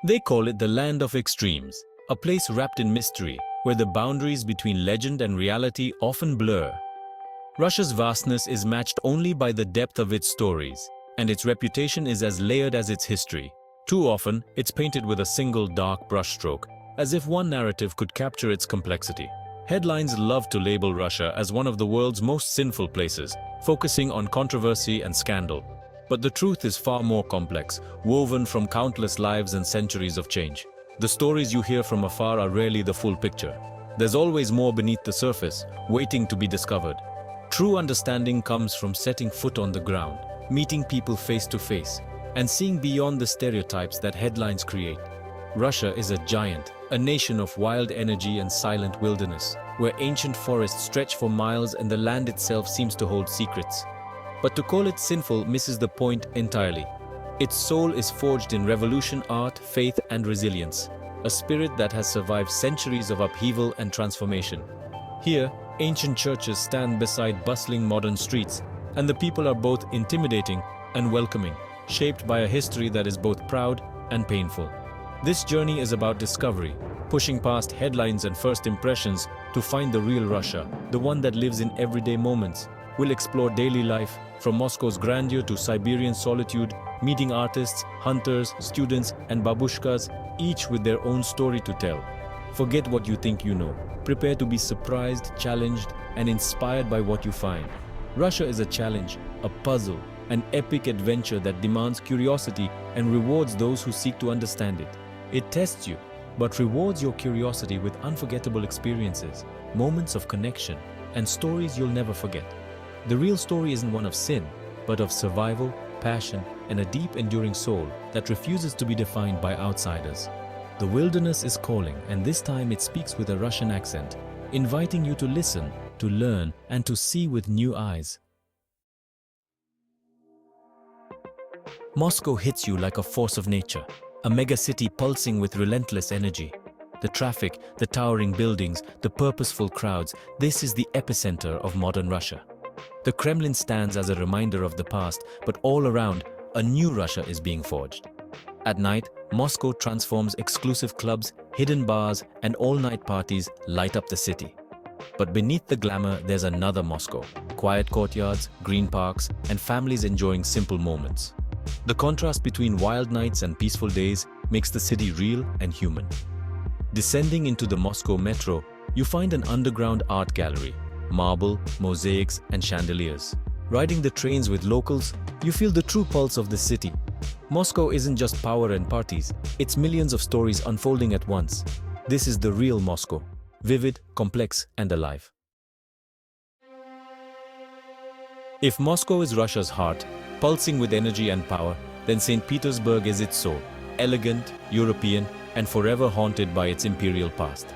They call it the land of extremes, a place wrapped in mystery, where the boundaries between legend and reality often blur. Russia's vastness is matched only by the depth of its stories, and its reputation is as layered as its history. Too often, it's painted with a single dark brushstroke, as if one narrative could capture its complexity. Headlines love to label Russia as one of the world's most sinful places, focusing on controversy and scandal. But the truth is far more complex, woven from countless lives and centuries of change. The stories you hear from afar are rarely the full picture. There's always more beneath the surface, waiting to be discovered. True understanding comes from setting foot on the ground, meeting people face to face, and seeing beyond the stereotypes that headlines create. Russia is a giant, a nation of wild energy and silent wilderness, where ancient forests stretch for miles and the land itself seems to hold secrets. But to call it sinful misses the point entirely. Its soul is forged in revolution, art, faith, and resilience, a spirit that has survived centuries of upheaval and transformation. Here, ancient churches stand beside bustling modern streets, and the people are both intimidating and welcoming, shaped by a history that is both proud and painful. This journey is about discovery, pushing past headlines and first impressions to find the real Russia, the one that lives in everyday moments. We'll explore daily life, from Moscow's grandeur to Siberian solitude, meeting artists, hunters, students, and babushkas, each with their own story to tell. Forget what you think you know. Prepare to be surprised, challenged, and inspired by what you find. Russia is a challenge, a puzzle, an epic adventure that demands curiosity and rewards those who seek to understand it. It tests you, but rewards your curiosity with unforgettable experiences, moments of connection, and stories you'll never forget. The real story isn't one of sin, but of survival, passion, and a deep, enduring soul that refuses to be defined by outsiders. The wilderness is calling, and this time it speaks with a Russian accent, inviting you to listen, to learn, and to see with new eyes. Moscow hits you like a force of nature, a megacity pulsing with relentless energy. The traffic, the towering buildings, the purposeful crowds, this is the epicenter of modern Russia. The Kremlin stands as a reminder of the past, but all around, a new Russia is being forged. At night, Moscow transforms exclusive clubs, hidden bars, and all-night parties light up the city. But beneath the glamour, there's another Moscow. Quiet courtyards, green parks, and families enjoying simple moments. The contrast between wild nights and peaceful days makes the city real and human. Descending into the Moscow metro, you find an underground art gallery, marble, mosaics, and chandeliers. Riding the trains with locals, you feel the true pulse of the city. Moscow isn't just power and parties, it's millions of stories unfolding at once. This is the real Moscow, vivid, complex, and alive. If Moscow is Russia's heart, pulsing with energy and power, then St. Petersburg is its soul, elegant, European, and forever haunted by its imperial past.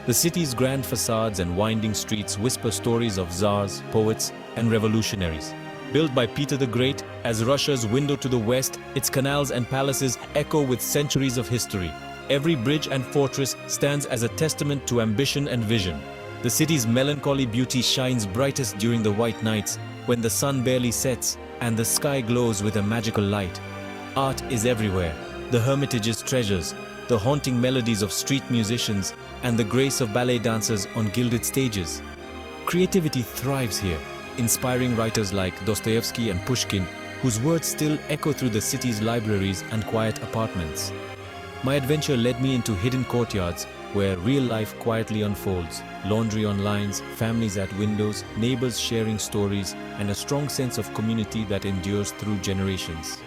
The city's grand facades and winding streets whisper stories of czars, poets, and revolutionaries. Built by Peter the Great as Russia's window to the west, its canals and palaces echo with centuries of history. Every bridge and fortress stands as a testament to ambition and vision. The city's melancholy beauty shines brightest during the white nights, when the sun barely sets and the sky glows with a magical light. Art is everywhere, the Hermitage's treasures, the haunting melodies of street musicians, and the grace of ballet dancers on gilded stages. Creativity thrives here, inspiring writers like Dostoevsky and Pushkin, whose words still echo through the city's libraries and quiet apartments. My adventure led me into hidden courtyards where real life quietly unfolds, laundry on lines, families at windows, neighbors sharing stories, and a strong sense of community that endures through generations.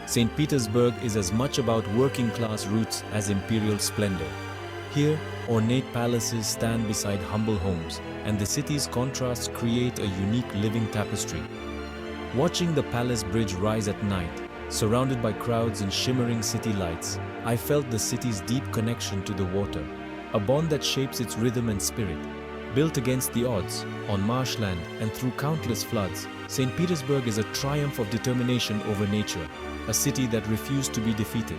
St. Petersburg is as much about working-class roots as imperial splendor. Here, ornate palaces stand beside humble homes, and the city's contrasts create a unique living tapestry. Watching the palace bridge rise at night, surrounded by crowds and shimmering city lights, I felt the city's deep connection to the water, a bond that shapes its rhythm and spirit. Built against the odds, on marshland and through countless floods, St. Petersburg is a triumph of determination over nature, a city that refused to be defeated.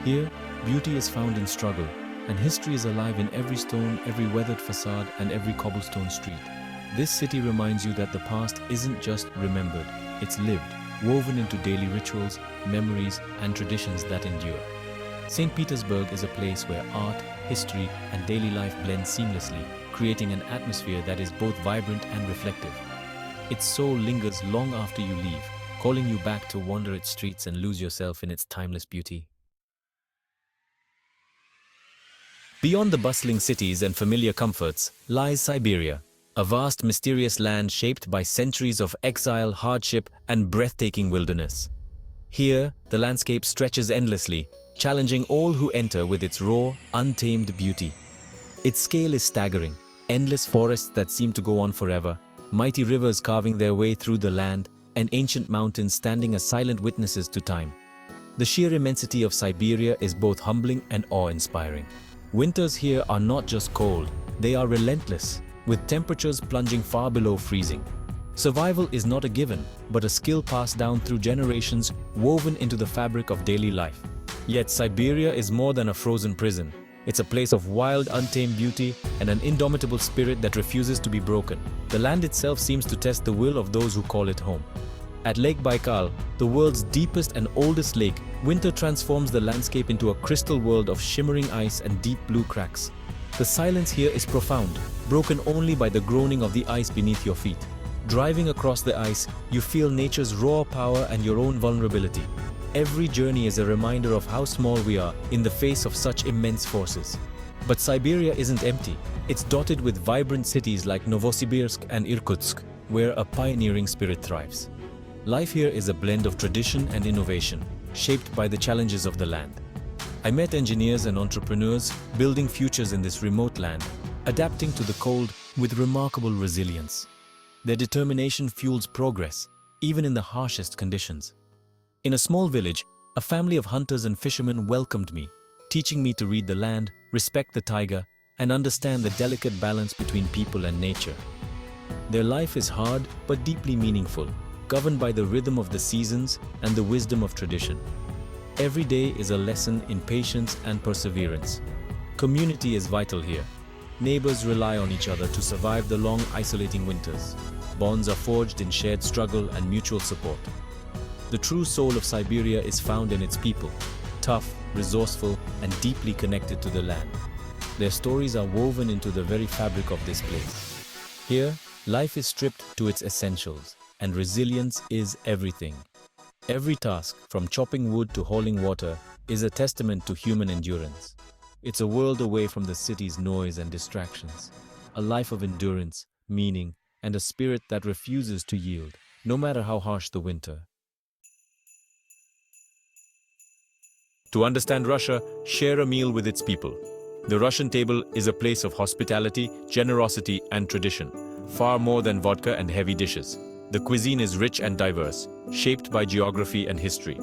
Here, beauty is found in struggle, and history is alive in every stone, every weathered facade, and every cobblestone street. This city reminds you that the past isn't just remembered, it's lived, woven into daily rituals, memories, and traditions that endure. St. Petersburg is a place where art, history, and daily life blend seamlessly, creating an atmosphere that is both vibrant and reflective. Its soul lingers long after you leave, calling you back to wander its streets and lose yourself in its timeless beauty. Beyond the bustling cities and familiar comforts lies Siberia, a vast, mysterious land shaped by centuries of exile, hardship, and breathtaking wilderness. Here, the landscape stretches endlessly, challenging all who enter with its raw, untamed beauty. Its scale is staggering, endless forests that seem to go on forever, mighty rivers carving their way through the land, and ancient mountains standing as silent witnesses to time. The sheer immensity of Siberia is both humbling and awe-inspiring. Winters here are not just cold, they are relentless, with temperatures plunging far below freezing. Survival is not a given, but a skill passed down through generations, woven into the fabric of daily life. Yet Siberia is more than a frozen prison. It's a place of wild, untamed beauty and an indomitable spirit that refuses to be broken. The land itself seems to test the will of those who call it home. At Lake Baikal, the world's deepest and oldest lake, winter transforms the landscape into a crystal world of shimmering ice and deep blue cracks. The silence here is profound, broken only by the groaning of the ice beneath your feet. Driving across the ice, you feel nature's raw power and your own vulnerability. Every journey is a reminder of how small we are in the face of such immense forces. But Siberia isn't empty. It's dotted with vibrant cities like Novosibirsk and Irkutsk, where a pioneering spirit thrives. Life here is a blend of tradition and innovation, shaped by the challenges of the land. I met engineers and entrepreneurs building futures in this remote land, adapting to the cold with remarkable resilience. Their determination fuels progress, even in the harshest conditions. In a small village, a family of hunters and fishermen welcomed me, teaching me to read the land, respect the taiga, and understand the delicate balance between people and nature. Their life is hard but deeply meaningful, governed by the rhythm of the seasons and the wisdom of tradition. Every day is a lesson in patience and perseverance. Community is vital here. Neighbors rely on each other to survive the long, isolating winters. Bonds are forged in shared struggle and mutual support. The true soul of Siberia is found in its people, tough, resourceful, and deeply connected to the land. Their stories are woven into the very fabric of this place. Here, life is stripped to its essentials, and resilience is everything. Every task, from chopping wood to hauling water, is a testament to human endurance. It's a world away from the city's noise and distractions. A life of endurance, meaning, and a spirit that refuses to yield, no matter how harsh the winter. To understand Russia, share a meal with its people. The Russian table is a place of hospitality, generosity, and tradition, far more than vodka and heavy dishes. The cuisine is rich and diverse, shaped by geography and history.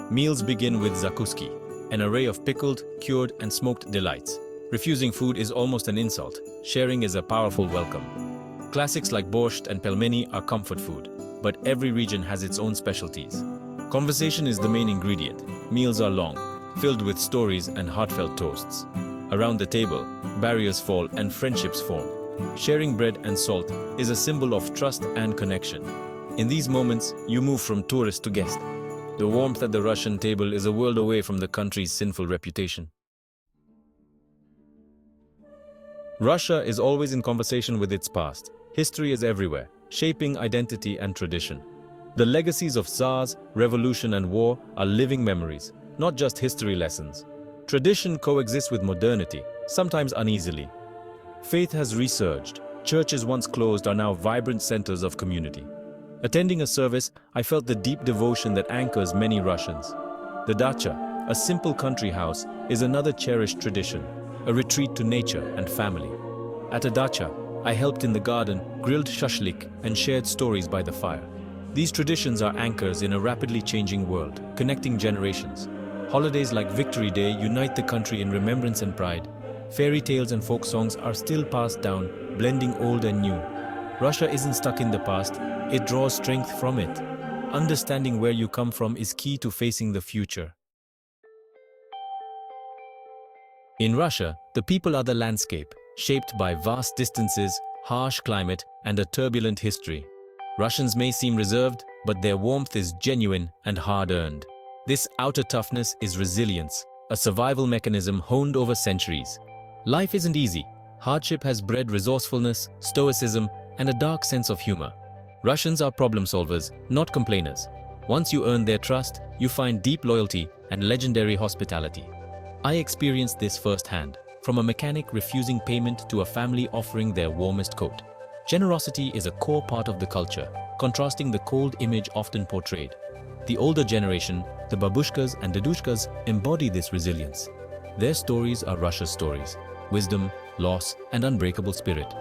Meals begin with zakuski, an array of pickled, cured, and smoked delights. Refusing food is almost an insult. Sharing is a powerful welcome. Classics like borscht and pelmeni are comfort food, but every region has its own specialties. Conversation is the main ingredient. Meals are long, filled with stories and heartfelt toasts. Around the table, barriers fall and friendships form. Sharing bread and salt is a symbol of trust and connection. In these moments, you move from tourist to guest. The warmth at the Russian table is a world away from the country's sinful reputation. Russia is always in conversation with its past. History is everywhere, shaping identity and tradition. The legacies of Tsars, revolution, and war are living memories, not just history lessons. Tradition coexists with modernity, sometimes uneasily. Faith has resurged. Churches once closed are now vibrant centers of community. Attending a service, I felt the deep devotion that anchors many Russians. The dacha, a simple country house, is another cherished tradition, a retreat to nature and family. At a dacha, I helped in the garden, grilled shashlik, and shared stories by the fire. These traditions are anchors in a rapidly changing world, connecting generations. Holidays like Victory Day unite the country in remembrance and pride. Fairy tales and folk songs are still passed down, blending old and new. Russia isn't stuck in the past, it draws strength from it. Understanding where you come from is key to facing the future. In Russia, the people are the landscape, shaped by vast distances, harsh climate, and a turbulent history. Russians may seem reserved, but their warmth is genuine and hard-earned. This outer toughness is resilience, a survival mechanism honed over centuries. Life isn't easy. Hardship has bred resourcefulness, stoicism, and a dark sense of humor. Russians are problem solvers, not complainers. Once you earn their trust, you find deep loyalty and legendary hospitality. I experienced this firsthand, from a mechanic refusing payment to a family offering their warmest coat. Generosity is a core part of the culture, contrasting the cold image often portrayed. The older generation, the babushkas and dedushkas, embody this resilience. Their stories are Russia's stories: wisdom, loss, and unbreakable spirit.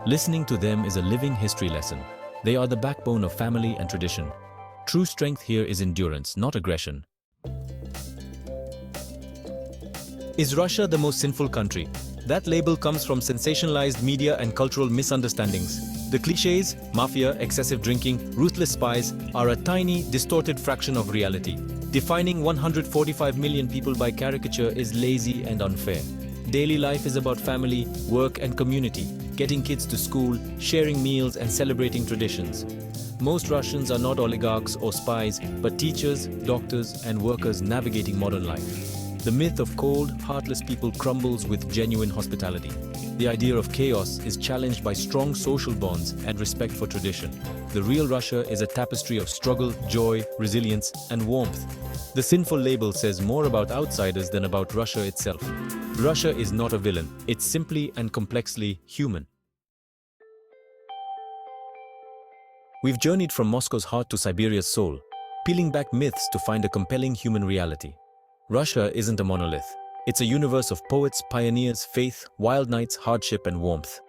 Listening to them is a living history lesson. They are the backbone of family and tradition. True strength here is endurance, not aggression. Is Russia the most sinful country? That label comes from sensationalized media and cultural misunderstandings. The cliches, mafia, excessive drinking, ruthless spies, are a tiny, distorted fraction of reality. Defining 145 million people by caricature is lazy and unfair. Daily life is about family, work, and community, getting kids to school, sharing meals, and celebrating traditions. Most Russians are not oligarchs or spies, but teachers, doctors, and workers navigating modern life. The myth of cold, heartless people crumbles with genuine hospitality. The idea of chaos is challenged by strong social bonds and respect for tradition. The real Russia is a tapestry of struggle, joy, resilience, and warmth. The sinful label says more about outsiders than about Russia itself. Russia is not a villain, it's simply and complexly human. We've journeyed from Moscow's heart to Siberia's soul, peeling back myths to find a compelling human reality. Russia isn't a monolith. It's a universe of poets, pioneers, faith, wild nights, hardship, and warmth.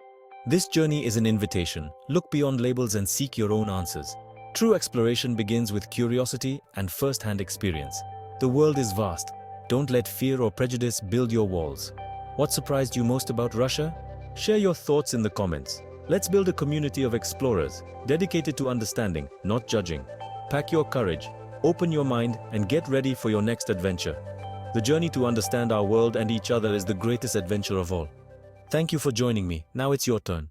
This journey is an invitation. Look beyond labels and seek your own answers. True exploration begins with curiosity and first-hand experience. The world is vast. Don't let fear or prejudice build your walls. What surprised you most about Russia? Share your thoughts in the comments. Let's build a community of explorers, dedicated to understanding, not judging. Pack your courage, open your mind, and get ready for your next adventure. The journey to understand our world and each other is the greatest adventure of all. Thank you for joining me. Now it's your turn.